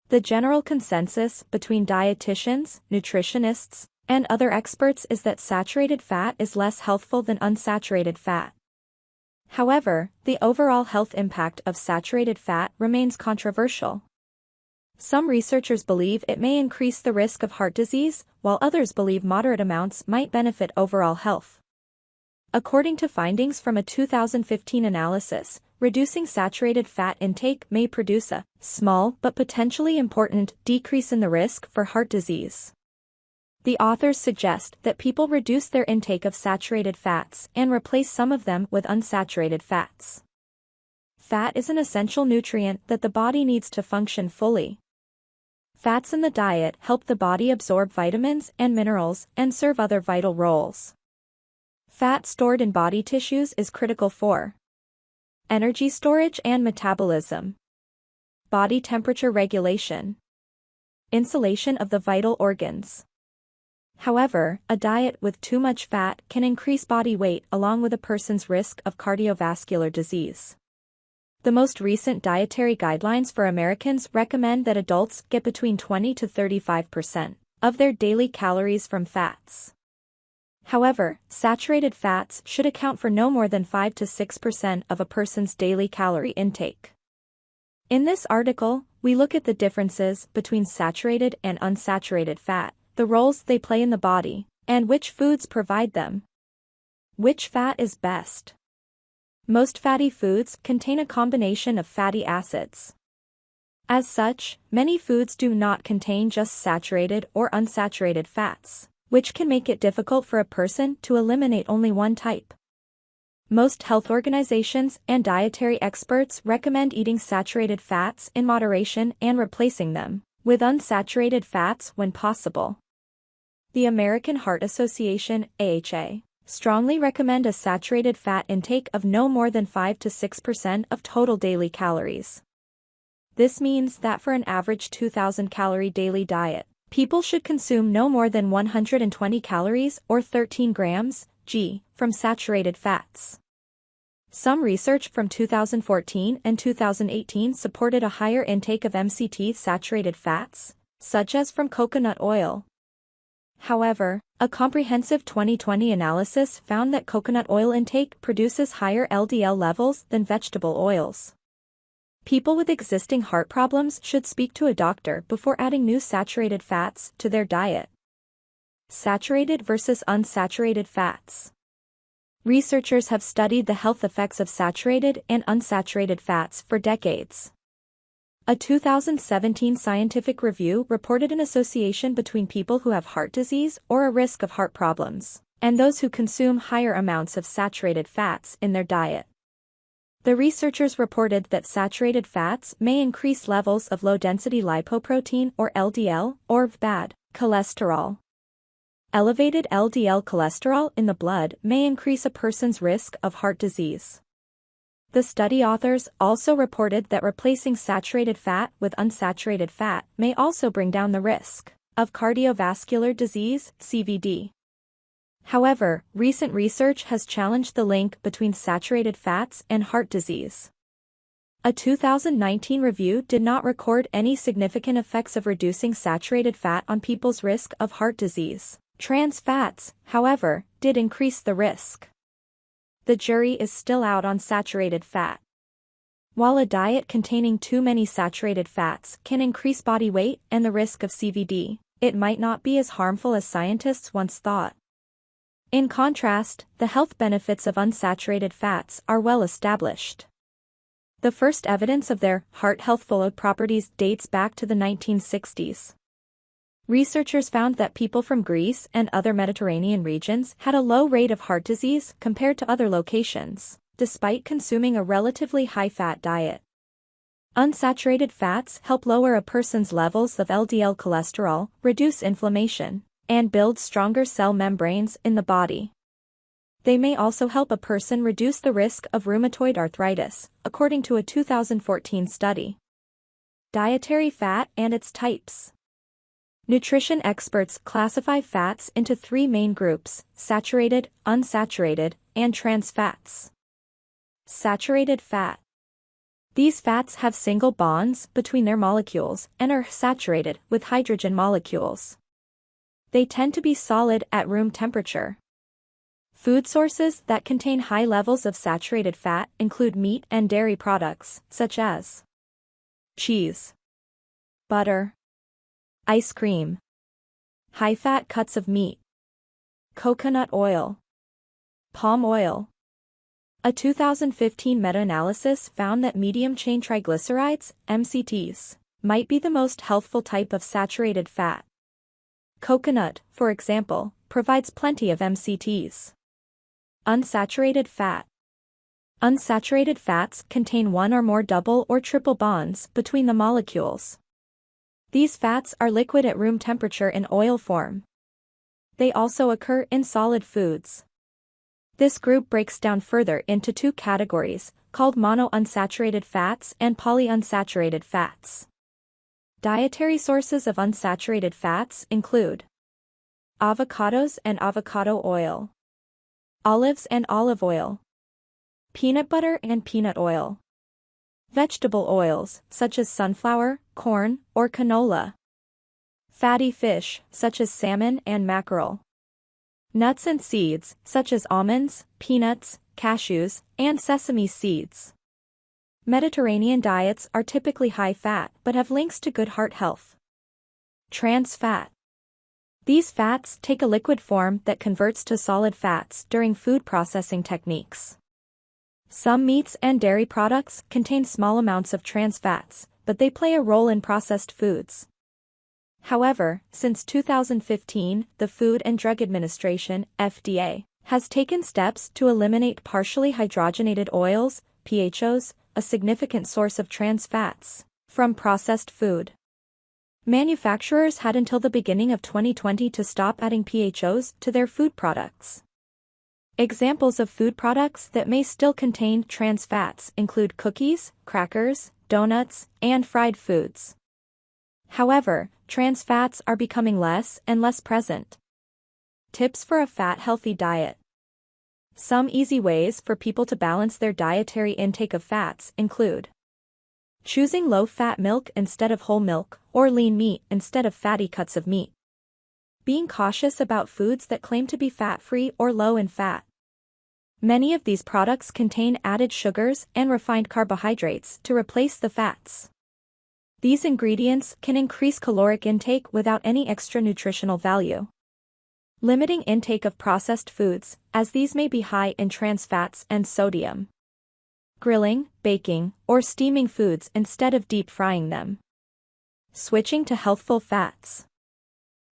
The general consensus between dietitians, nutritionists, and other experts is that saturated fat is less healthful than unsaturated fat. However, the overall health impact of saturated fat remains controversial. Some researchers believe it may increase the risk of heart disease, while others believe moderate amounts might benefit overall health. According to findings from a 2015 analysis, reducing saturated fat intake may produce a small but potentially important decrease in the risk for heart disease. The authors suggest that people reduce their intake of saturated fats and replace some of them with unsaturated fats. Fat is an essential nutrient that the body needs to function fully. Fats in the diet help the body absorb vitamins and minerals and serve other vital roles. Fat stored in body tissues is critical for energy storage and metabolism, body temperature regulation, insulation of the vital organs. However, a diet with too much fat can increase body weight along with a person's risk of cardiovascular disease. The most recent dietary guidelines for Americans recommend that adults get between 20 to 35% of their daily calories from fats. However, saturated fats should account for no more than 5 to 6% of a person's daily calorie intake. In this article, we look at the differences between saturated and unsaturated fat, the roles they play in the body, and which foods provide them. Which fat is best? Most fatty foods contain a combination of fatty acids. As such, many foods do not contain just saturated or unsaturated fats, which can make it difficult for a person to eliminate only one type. Most health organizations and dietary experts recommend eating saturated fats in moderation and replacing them with unsaturated fats when possible. The American Heart Association, AHA, strongly recommend a saturated fat intake of no more than 5 to 6% of total daily calories. This means that for an average 2,000 calorie daily diet, people should consume no more than 120 calories or 13 grams, g, from saturated fats. Some research from 2014 and 2018 supported a higher intake of MCT-saturated fats, such as from coconut oil. However, a comprehensive 2020 analysis found that coconut oil intake produces higher LDL levels than vegetable oils. People with existing heart problems should speak to a doctor before adding new saturated fats to their diet. Saturated versus unsaturated fats. Researchers have studied the health effects of saturated and unsaturated fats for decades. A 2017 scientific review reported an association between people who have heart disease or a risk of heart problems, and those who consume higher amounts of saturated fats in their diet. The researchers reported that saturated fats may increase levels of low-density lipoprotein or LDL, or bad cholesterol. Elevated LDL cholesterol in the blood may increase a person's risk of heart disease. The study authors also reported that replacing saturated fat with unsaturated fat may also bring down the risk of cardiovascular disease, CVD. However, recent research has challenged the link between saturated fats and heart disease. A 2019 review did not record any significant effects of reducing saturated fat on people's risk of heart disease. Trans fats, however, did increase the risk. The jury is still out on saturated fat. While a diet containing too many saturated fats can increase body weight and the risk of CVD, it might not be as harmful as scientists once thought. In contrast, the health benefits of unsaturated fats are well established. The first evidence of their heart healthful properties dates back to the 1960s. Researchers found that people from Greece and other Mediterranean regions had a low rate of heart disease compared to other locations, despite consuming a relatively high-fat diet. Unsaturated fats help lower a person's levels of LDL cholesterol, reduce inflammation, and build stronger cell membranes in the body. They may also help a person reduce the risk of rheumatoid arthritis, according to a 2014 study. Dietary fat and its types. Nutrition experts classify fats into three main groups: saturated, unsaturated, and trans fats. Saturated fat. These fats have single bonds between their molecules and are saturated with hydrogen molecules. They tend to be solid at room temperature. Food sources that contain high levels of saturated fat include meat and dairy products, such as cheese, butter, ice cream, high-fat cuts of meat, coconut oil, palm oil. A 2015 meta-analysis found that medium-chain triglycerides, MCTs, might be the most healthful type of saturated fat. Coconut, for example, provides plenty of MCTs. Unsaturated fat. Unsaturated fats contain one or more double or triple bonds between the molecules. These fats are liquid at room temperature in oil form. They also occur in solid foods. This group breaks down further into two categories, called monounsaturated fats and polyunsaturated fats. Dietary sources of unsaturated fats include avocados and avocado oil, olives and olive oil, peanut butter and peanut oil, vegetable oils such as sunflower, corn, or canola, fatty fish such as salmon and mackerel, nuts and seeds such as almonds, peanuts, cashews, and sesame seeds. Mediterranean diets are typically high-fat but have links to good heart health. Trans fat. These fats take a liquid form that converts to solid fats during food processing techniques. Some meats and dairy products contain small amounts of trans fats, but they play a role in processed foods. However, since 2015, the Food and Drug Administration, FDA, has taken steps to eliminate partially hydrogenated oils, PHOs, a significant source of trans fats, from processed food. Manufacturers had until the beginning of 2020 to stop adding PHOs to their food products. Examples of food products that may still contain trans fats include cookies, crackers, donuts, and fried foods. However, trans fats are becoming less and less present. Tips for a fat-healthy diet. Some easy ways for people to balance their dietary intake of fats include choosing low-fat milk instead of whole milk, or lean meat instead of fatty cuts of meat. Being cautious about foods that claim to be fat-free or low in fat. Many of these products contain added sugars and refined carbohydrates to replace the fats. These ingredients can increase caloric intake without any extra nutritional value. Limiting intake of processed foods, as these may be high in trans fats and sodium. Grilling, baking, or steaming foods instead of deep frying them. Switching to healthful fats.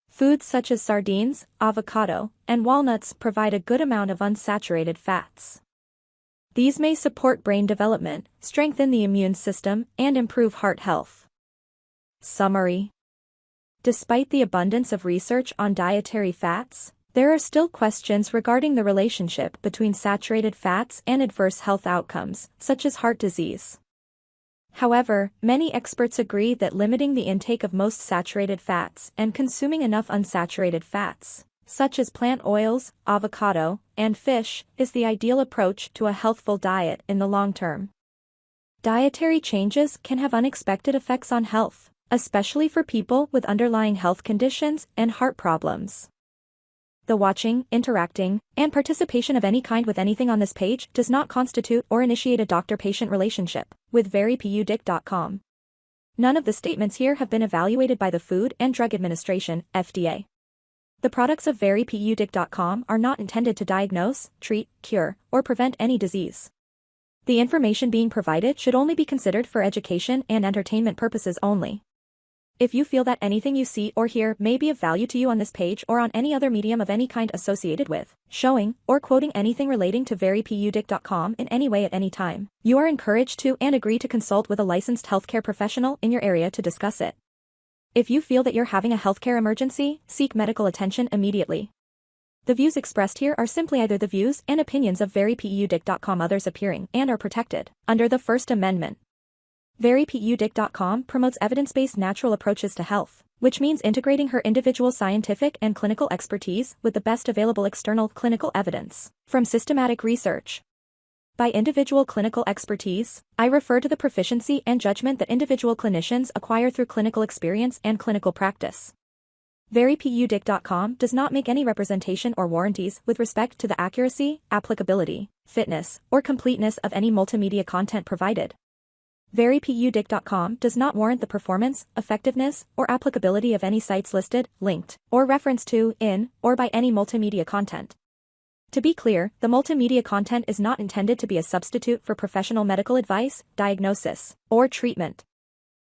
Foods such as sardines, avocado, and walnuts provide a good amount of unsaturated fats. These may support brain development, strengthen the immune system, and improve heart health. Summary. Despite the abundance of research on dietary fats, there are still questions regarding the relationship between saturated fats and adverse health outcomes, such as heart disease. However, many experts agree that limiting the intake of most saturated fats and consuming enough unsaturated fats, such as plant oils, avocado, and fish, is the ideal approach to a healthful diet in the long term. Dietary changes can have unexpected effects on health, especially for people with underlying health conditions and heart problems. The watching, interacting, and participation of any kind with anything on this page does not constitute or initiate a doctor-patient relationship with verypudic.com. None of the statements here have been evaluated by the Food and Drug Administration, FDA. The products of verypudic.com are not intended to diagnose, treat, cure, or prevent any disease. The information being provided should only be considered for education and entertainment purposes only. If you feel that anything you see or hear may be of value to you on this page or on any other medium of any kind associated with, showing, or quoting anything relating to verypudic.com in any way at any time, you are encouraged to and agree to consult with a licensed healthcare professional in your area to discuss it. If you feel that you're having a healthcare emergency, seek medical attention immediately. The views expressed here are simply either the views and opinions of verypudic.com, others appearing and are protected under the First Amendment. verypudic.com promotes evidence-based natural approaches to health, which means integrating her individual scientific and clinical expertise with the best available external clinical evidence from systematic research. By individual clinical expertise, I refer to the proficiency and judgment that individual clinicians acquire through clinical experience and clinical practice. verypudic.com does not make any representation or warranties with respect to the accuracy, applicability, fitness, or completeness of any multimedia content provided. verypudic.com does not warrant the performance, effectiveness, or applicability of any sites listed, linked, or referenced to, in, or by any multimedia content. To be clear, the multimedia content is not intended to be a substitute for professional medical advice, diagnosis, or treatment.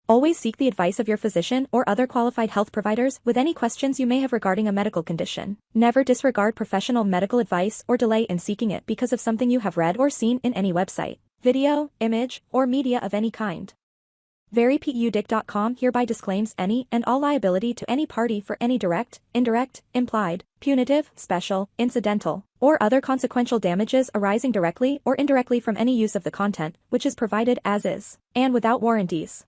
Always seek the advice of your physician or other qualified health providers with any questions you may have regarding a medical condition. Never disregard professional medical advice or delay in seeking it because of something you have read or seen in any website, video, image, or media of any kind. verypudic.com hereby disclaims any and all liability to any party for any direct, indirect, implied, punitive, special, incidental, or other consequential damages arising directly or indirectly from any use of the content, which is provided as is, and without warranties.